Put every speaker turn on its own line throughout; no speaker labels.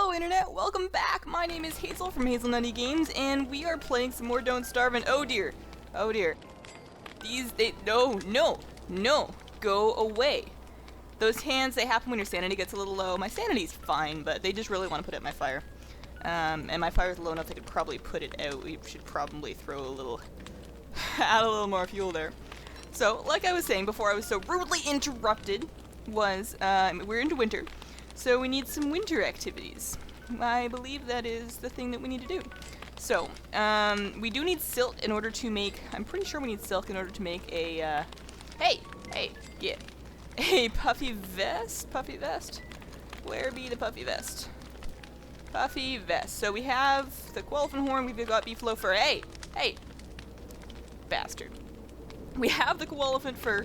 Hello Internet, welcome back! My name is Hazel from Hazel Nutty Games, and we are playing some more Don't Starve, and oh dear, no, go away. Those hands, they happen when your sanity gets a little low. My sanity's fine, but they just really want to put out my fire. And my fire's low enough they could probably put it out. We should probably throw a little, add a little more fuel there. So, like I was saying before I was so rudely interrupted, we're into winter. So we need some winter activities. I believe that is the thing that we need to do. So, we do need silk in order to make, I'm pretty sure we need silk in order to make a, a puffy vest? Where be the puffy vest? Puffy vest. So we have the Quellfin horn, we've got beefalo fur. Hey! Bastard. We have the Quellfin fur,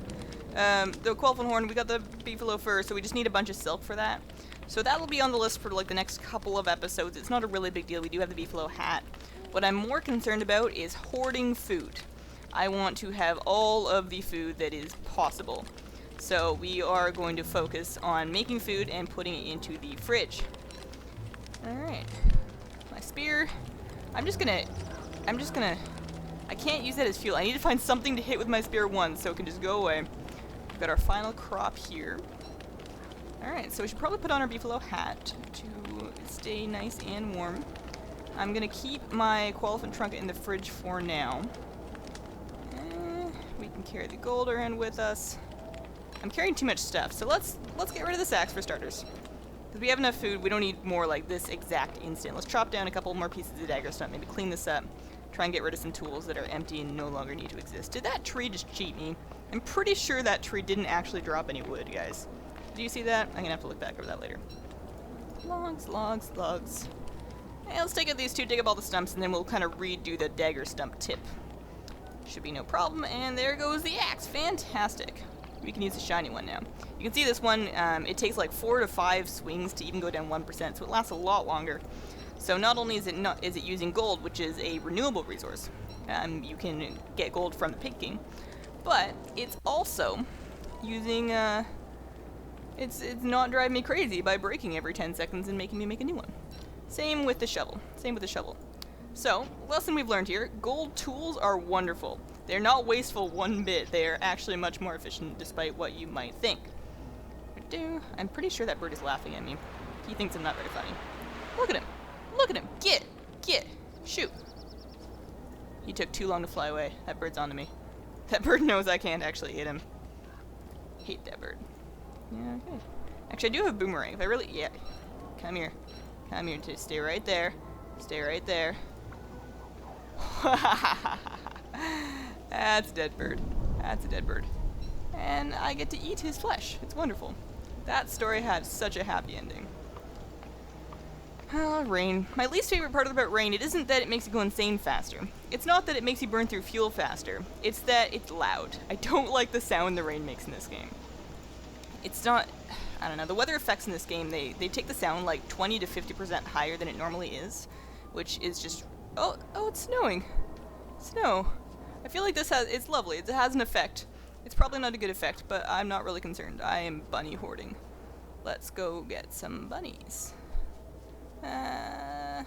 the Quellfin horn, we got the beefalo fur, so we just need a bunch of silk for that. So that'll be on the list for like the next couple of episodes. It's not a really big deal. We do have the beefalo hat. What I'm more concerned about is hoarding food. I want to have all of the food that is possible. So we are going to focus on making food and putting it into the fridge. Alright. My spear. I can't use that as fuel. I need to find something to hit with my spear once so it can just go away. We've got our final crop here. Alright, so we should probably put on our beefalo hat to stay nice and warm. I'm gonna keep my Quellfin trunk in the fridge for now. We can carry the gold around with us. I'm carrying too much stuff, so let's get rid of this axe for starters. Because we have enough food, we don't need more like this exact instant. Let's chop down a couple more pieces of dagger stuff, maybe clean this up. Try and get rid of some tools that are empty and no longer need to exist. Did that tree just cheat me? I'm pretty sure that tree didn't actually drop any wood, guys. Do you see that? I'm gonna have to look back over that later. Logs. Hey, let's take out these two, dig up all the stumps, and then we'll kind of redo the dagger stump tip. Should be no problem, and there goes the axe. Fantastic. We can use the shiny one now. You can see this one, it takes like 4 to 5 swings to even go down 1%, so it lasts a lot longer. So not only is it using gold, which is a renewable resource, you can get gold from the Pig King, but it's also using, it's not driving me crazy by breaking every 10 seconds and making me make a new one. Same with the shovel. So, lesson we've learned here, gold tools are wonderful. They're not wasteful one bit. They are actually much more efficient despite what you might think. I'm pretty sure that bird is laughing at me. He thinks I'm not very funny. Look at him. Get. Shoot. He took too long to fly away. That bird's onto me. That bird knows I can't actually hit him. Hate that bird. Yeah, okay. Actually, I do have a boomerang. If I really... Yeah. Come here. Just stay right there. That's a dead bird. And I get to eat his flesh. It's wonderful. That story had such a happy ending. Rain. My least favorite part about rain, it isn't that it makes you go insane faster. It's not that it makes you burn through fuel faster. It's that it's loud. I don't like the sound the rain makes in this game. It's not... I don't know, the weather effects in this game, they take the sound like 20 to 50% higher than it normally is, which is just... Oh, it's snowing. Snow. I feel like it's lovely. It has an effect. It's probably not a good effect, but I'm not really concerned. I am bunny hoarding. Let's go get some bunnies. I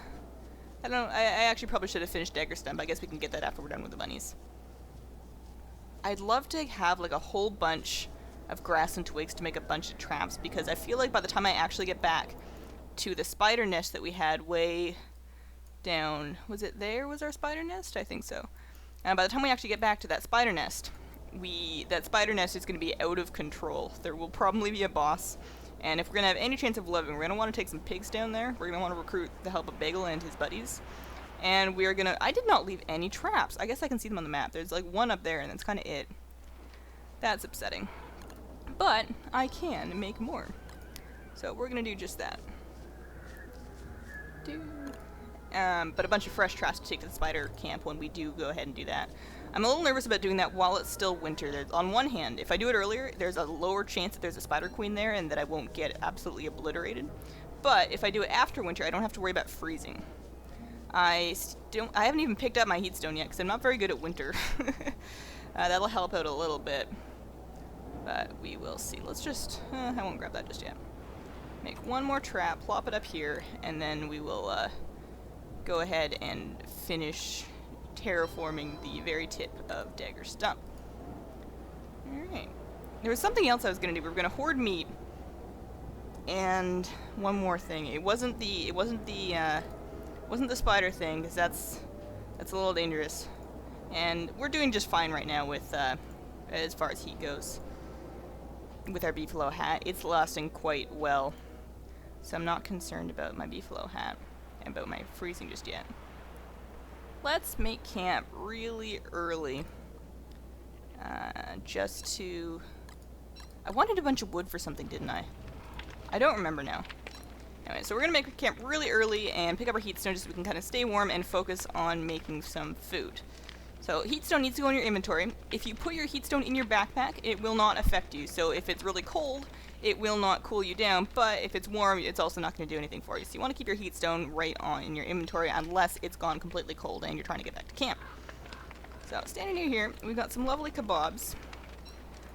don't know, I actually probably should have finished dagger stump. I guess we can get that after we're done with the bunnies. I'd love to have like a whole bunch of grass and twigs to make a bunch of traps, because I feel like by the time I actually get back to the spider nest that we had way down, was it there was our spider nest? I think so. By the time we actually get back to that spider nest, that spider nest is going to be out of control. There will probably be a boss, and if we're going to have any chance of living, we're going to want to take some pigs down there. We're going to want to recruit the help of Bagel and his buddies, and we are going to... I did not leave any traps. I guess I can see them on the map. There's like one up there, and that's kind of it. That's upsetting. But I can make more. So we're going to do just that. But a bunch of fresh traps to take to the spider camp when we do go ahead and do that. I'm a little nervous about doing that while it's still winter. On one hand, if I do it earlier, there's a lower chance that there's a spider queen there and that I won't get absolutely obliterated. But if I do it after winter, I don't have to worry about freezing. I haven't even picked up my heat stone yet because I'm not very good at winter. That'll help out a little bit. But we will see. Let's just... I won't grab that just yet. make one more trap, plop it up here, and then we will go ahead and finish terraforming the very tip of Dagger Stump. Alright. There was something else I was going to do. We were going to hoard meat. And one more thing. It wasn't the spider thing, because that's a little dangerous. And we're doing just fine right now with as far as heat goes. With our beefalo hat, it's lasting quite well. So I'm not concerned about my beefalo hat and about my freezing just yet. Let's make camp really early. Just to... I wanted a bunch of wood for something, didn't I? I don't remember now. Anyway, so we're going to make camp really early and pick up our heat stone just so we can kind of stay warm and focus on making some food. So heat stone needs to go in your inventory. If you put your heat stone in your backpack, it will not affect you. So if it's really cold, it will not cool you down, but if it's warm, it's also not going to do anything for you. So you want to keep your heat stone right on in your inventory unless it's gone completely cold and you're trying to get back to camp. So standing near here, we've got some lovely kebabs.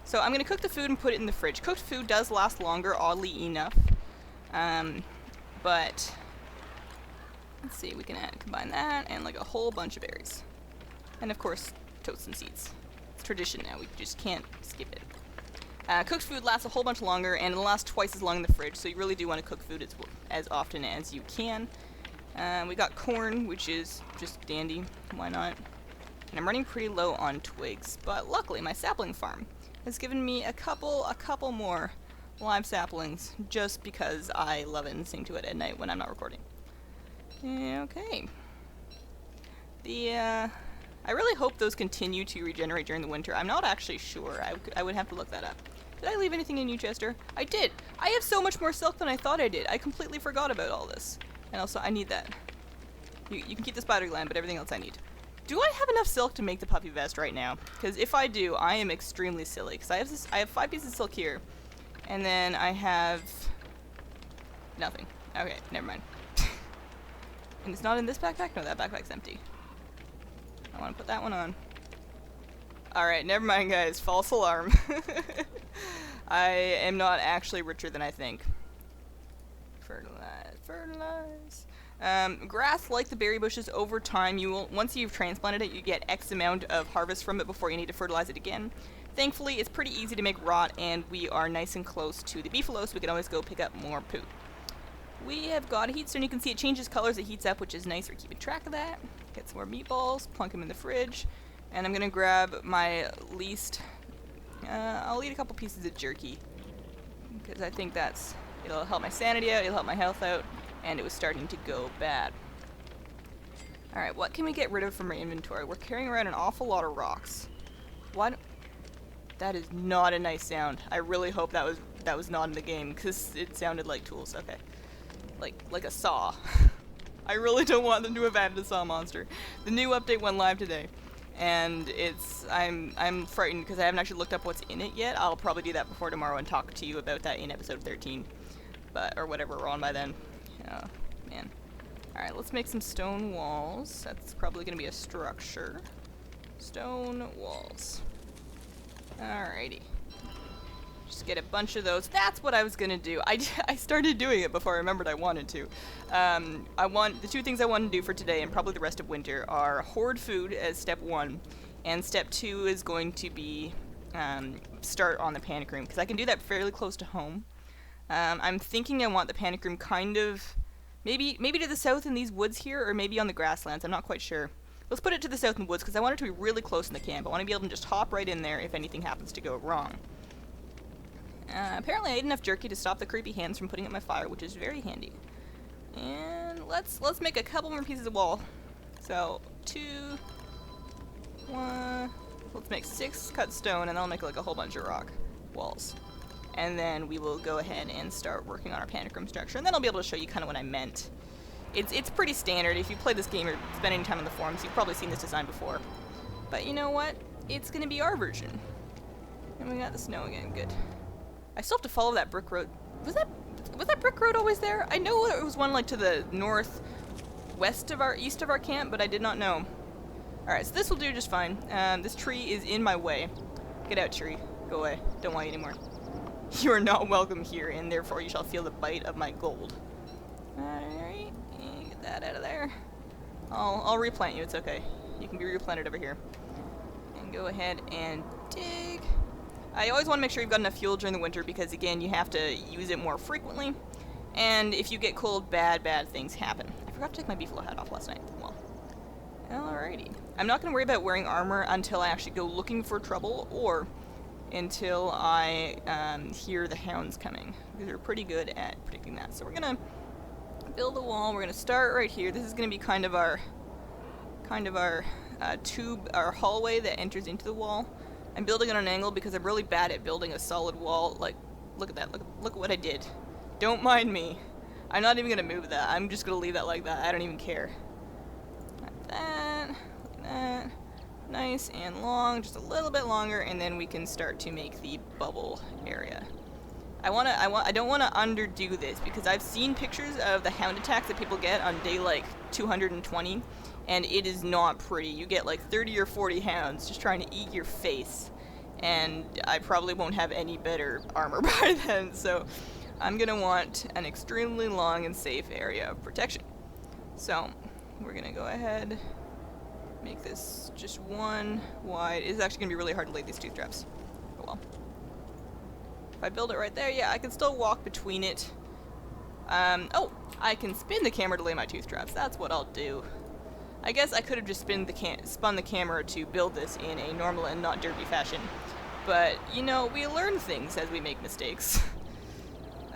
So I'm going to cook the food and put it in the fridge. Cooked food does last longer, oddly enough. But let's see, we can combine that and like a whole bunch of berries. And of course, toast and seeds. It's tradition now, we just can't skip it. Cooked food lasts a whole bunch longer and it'll last twice as long in the fridge, so you really do want to cook food as often as you can. We got corn, which is just dandy, why not? And I'm running pretty low on twigs, but luckily my sapling farm has given me a couple more live saplings, just because I love it and sing to it at night when I'm not recording. Okay. I really hope those continue to regenerate during the winter. I'm not actually sure. I would have to look that up. Did I leave anything in you, Chester? I did! I have so much more silk than I thought I did. I completely forgot about all this. And also, I need that. You can keep the spider gland, but everything else I need. Do I have enough silk to make the puppy vest right now? Because if I do, I am extremely silly. Because I have 5 pieces of silk here. And then I have... nothing. Okay, never mind. And it's not in this backpack? No, that backpack's empty. I want to put that one on. Alright, never mind guys. False alarm. I am not actually richer than I think. Fertilize. Grass, like the berry bushes, over time, once you've transplanted it, you get X amount of harvest from it before you need to fertilize it again. Thankfully, it's pretty easy to make rot, and we are nice and close to the beefalo, so we can always go pick up more poop. We have got a heat stone. You can see it changes colors. It heats up, which is nice for keeping track of that. Get some more meatballs, plunk them in the fridge, and I'm going to grab my least... I'll eat a couple pieces of jerky, because I think it'll help my sanity out, it'll help my health out, and it was starting to go bad. Alright, what can we get rid of from our inventory? We're carrying around an awful lot of rocks. What? That is not a nice sound. I really hope that was not in the game, because it sounded like tools. Okay. Like a saw. I really don't want them to have added a saw monster. The new update went live today, and I'm frightened because I haven't actually looked up what's in it yet. I'll probably do that before tomorrow and talk to you about that in episode 13, or whatever we're on by then. Oh man. All right, let's make some stone walls. That's probably gonna be a structure. Stone walls. Alrighty. Just get a bunch of those. That's what I was gonna do. I started doing it before I remembered I wanted to. The 2 things I want to do for today and probably the rest of winter are hoard food as step 1, and step 2 is going to be start on the panic room, because I can do that fairly close to home. I'm thinking I want the panic room kind of maybe to the south in these woods here, or maybe on the grasslands. I'm not quite sure. Let's put it to the south in the woods because I want it to be really close in the camp. I want to be able to just hop right in there if anything happens to go wrong. Apparently I ate enough jerky to stop the creepy hands from putting out my fire, which is very handy. And let's make a couple more pieces of wall. So 2, 1. Let's make 6 cut stone, and then I'll make like a whole bunch of rock walls. And then we will go ahead and start working on our panic room structure, and then I'll be able to show you kind of what I meant. It's pretty standard. If you play this game or spend any time on the forums, you've probably seen this design before. But you know what? It's gonna be our version. And we got the snow again. Good. I still have to follow that brick road. Was that brick road always there? I know there was one like to the east of our camp, but I did not know. Alright, so this will do just fine. This tree is in my way. Get out, tree. Go away. Don't want you anymore. You are not welcome here, and therefore you shall feel the bite of my gold. Alright, get that out of there. I'll replant you, it's okay. You can be replanted over here. And go ahead and dig. I always want to make sure you've got enough fuel during the winter because, again, you have to use it more frequently. And if you get cold, bad things happen. I forgot to take my beefalo hat off last night. Well, alrighty. I'm not going to worry about wearing armor until I actually go looking for trouble or until I hear the hounds coming. Because they're pretty good at predicting that. So we're going to build a wall. We're going to start right here. This is going to be kind of our tube, our hallway that enters into the wall. I'm building it on an angle because I'm really bad at building a solid wall. Like, look at that. Look at what I did. Don't mind me. I'm not even going to move that. I'm just going to leave that like that. I don't even care. Like that. Like that. Nice and long. Just a little bit longer, and then we can start to make the bubble area. I don't want to underdo this because I've seen pictures of the hound attacks that people get on day like 220, and it is not pretty. You get like 30 or 40 hounds just trying to eat your face, and I probably won't have any better armor by then, so I'm going to want an extremely long and safe area of protection. So we're going to go ahead, make this just one wide. It's actually going to be really hard to lay these tooth traps. Oh well. If I build it right there, yeah, I can still walk between it. Oh, I can spin the camera to lay my tooth traps. That's what I'll do. I guess I could have just spun the camera to build this in a normal and not derpy fashion. But, you know, we learn things as we make mistakes.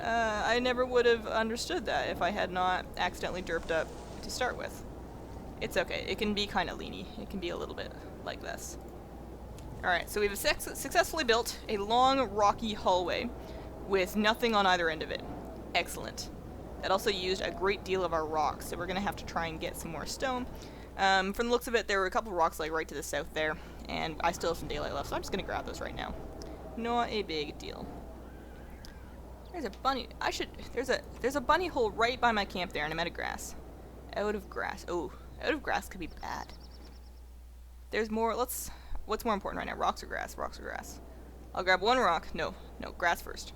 I never would have understood that if I had not accidentally derped up to start with. It's okay. It can be kind of leany. It can be a little bit like this. Alright, so we've successfully built a long, rocky hallway with nothing on either end of it. Excellent. That also used a great deal of our rocks, so we're going to have to try and get some more stone. From the looks of it, there were a couple of rocks like right to the south there, and I still have some daylight left, so I'm just going to grab those right now. Not a big deal. There's a bunny. There's a bunny hole right by my camp there, and I'm out of grass. Out of grass. Oh, out of grass could be bad. There's more. What's more important right now? Rocks or grass? Rocks or grass? I'll grab one rock. No, grass first.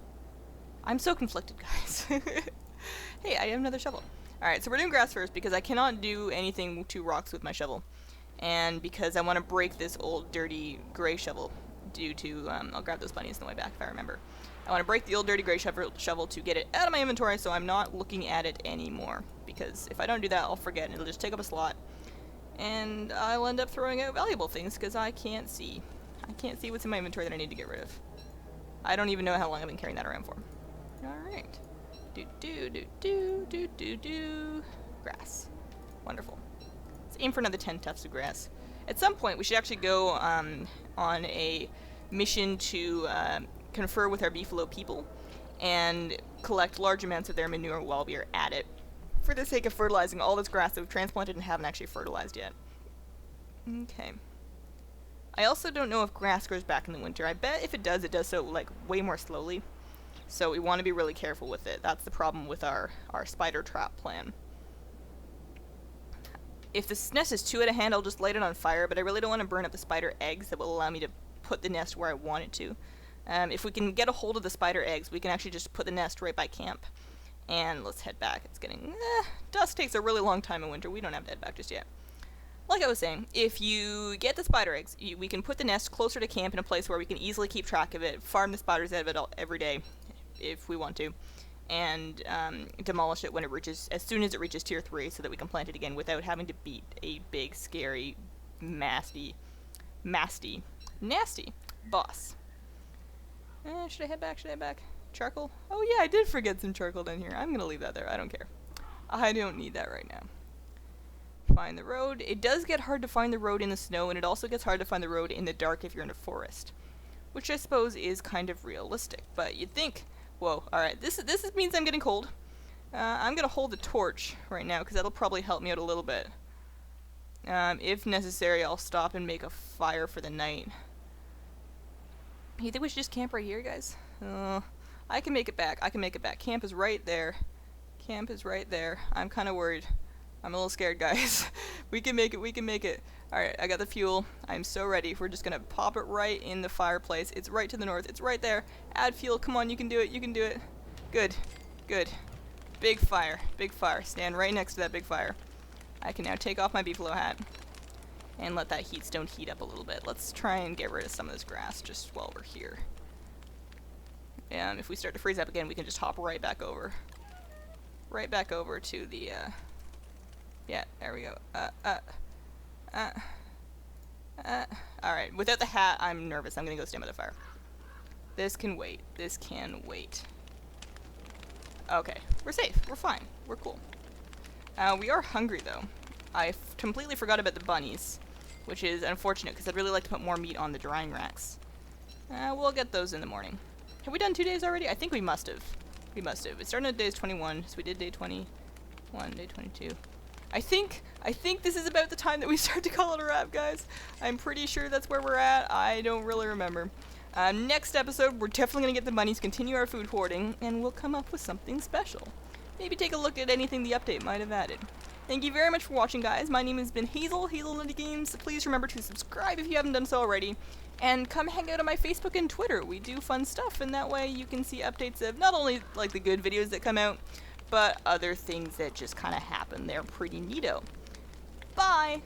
I'm so conflicted, guys. Hey, I have another shovel. Alright, so we're doing grass first because I cannot do anything to rocks with my shovel. And because I want to break this old dirty gray shovel due to, I'll grab those bunnies on the way back if I remember. I want to break the old dirty gray shovel to get it out of my inventory so I'm not looking at it anymore. Because if I don't do that, I'll forget and it'll just take up a slot. And I'll end up throwing out valuable things because I can't see. I can't see what's in my inventory that I need to get rid of. I don't even know how long I've been carrying that around for. Alright. Grass. Wonderful. Let's aim for another 10 tufts of grass. At some point, we should actually go on a mission to confer with our beefalo people and collect large amounts of their manure while we are at it, for the sake of fertilizing all this grass that we've transplanted and haven't actually fertilized yet. Okay. I also don't know if grass grows back in the winter. I bet if it does so, like, way more slowly. So we want to be really careful with it. That's the problem with our spider trap plan. If this nest is too out of hand, I'll just light it on fire, but I really don't want to burn up the spider eggs that will allow me to put the nest where I want it to. If we can get a hold of the spider eggs, we can actually just put the nest right by camp. And let's head back. It's getting... dusk takes a really long time in winter. We don't have to head back just yet. Like I was saying, if you get the spider eggs, we can put the nest closer to camp in a place where we can easily keep track of it, farm the spiders out of it every day, if we want to, and demolish it when it reaches, as soon as it reaches tier 3, so that we can plant it again without having to beat a big, scary, nasty boss. Should I head back? Charcoal? Oh yeah, I did forget some charcoal down here. I'm gonna leave that there. I don't care. I don't need that right now. Find the road. It does get hard to find the road in the snow, and it also gets hard to find the road in the dark if you're in a forest, which I suppose is kind of realistic. But you'd think, whoa, alright, this means I'm getting cold. I'm gonna hold the torch right now, because that'll probably help me out a little bit. If necessary, I'll stop and make a fire for the night. You think we should just camp right here, guys? I can make it back. Camp is right there. I'm kind of worried. I'm a little scared, guys. We can make it. Alright, I got the fuel. I'm so ready. We're just gonna pop it right in the fireplace. It's right to the north. It's right there. Add fuel. Come on, you can do it. You can do it. Good. Good. Big fire. Big fire. Stand right next to that big fire. I can now take off my beefalo hat and let that heat stone heat up a little bit. Let's try and get rid of some of this grass just while we're here. And if we start to freeze up again, we can just hop right back over. Right back over to the, yeah, there we go. Alright, without the hat, I'm nervous. I'm gonna go stand by the fire. This can wait. This can wait. Okay, we're safe. We're fine. We're cool. We are hungry, though. I completely forgot about the bunnies, which is unfortunate, because I'd really like to put more meat on the drying racks. We'll get those in the morning. Have we done 2 days already? I think we must have. We must have. It started at day 21, so we did day 21, day 22. I think this is about the time that we start to call it a wrap, guys. I'm pretty sure that's where we're at. I don't really remember. Next episode, we're definitely going to get the bunnies, continue our food hoarding, and we'll come up with something special. Maybe take a look at anything the update might have added. Thank you very much for watching, guys. My name has been Hazel, Hazel Nutty Games. Please remember to subscribe if you haven't done so already. And come hang out on my Facebook and Twitter. We do fun stuff, and that way you can see updates of not only like the good videos that come out, but other things that just kind of happen. They're pretty neato. Bye!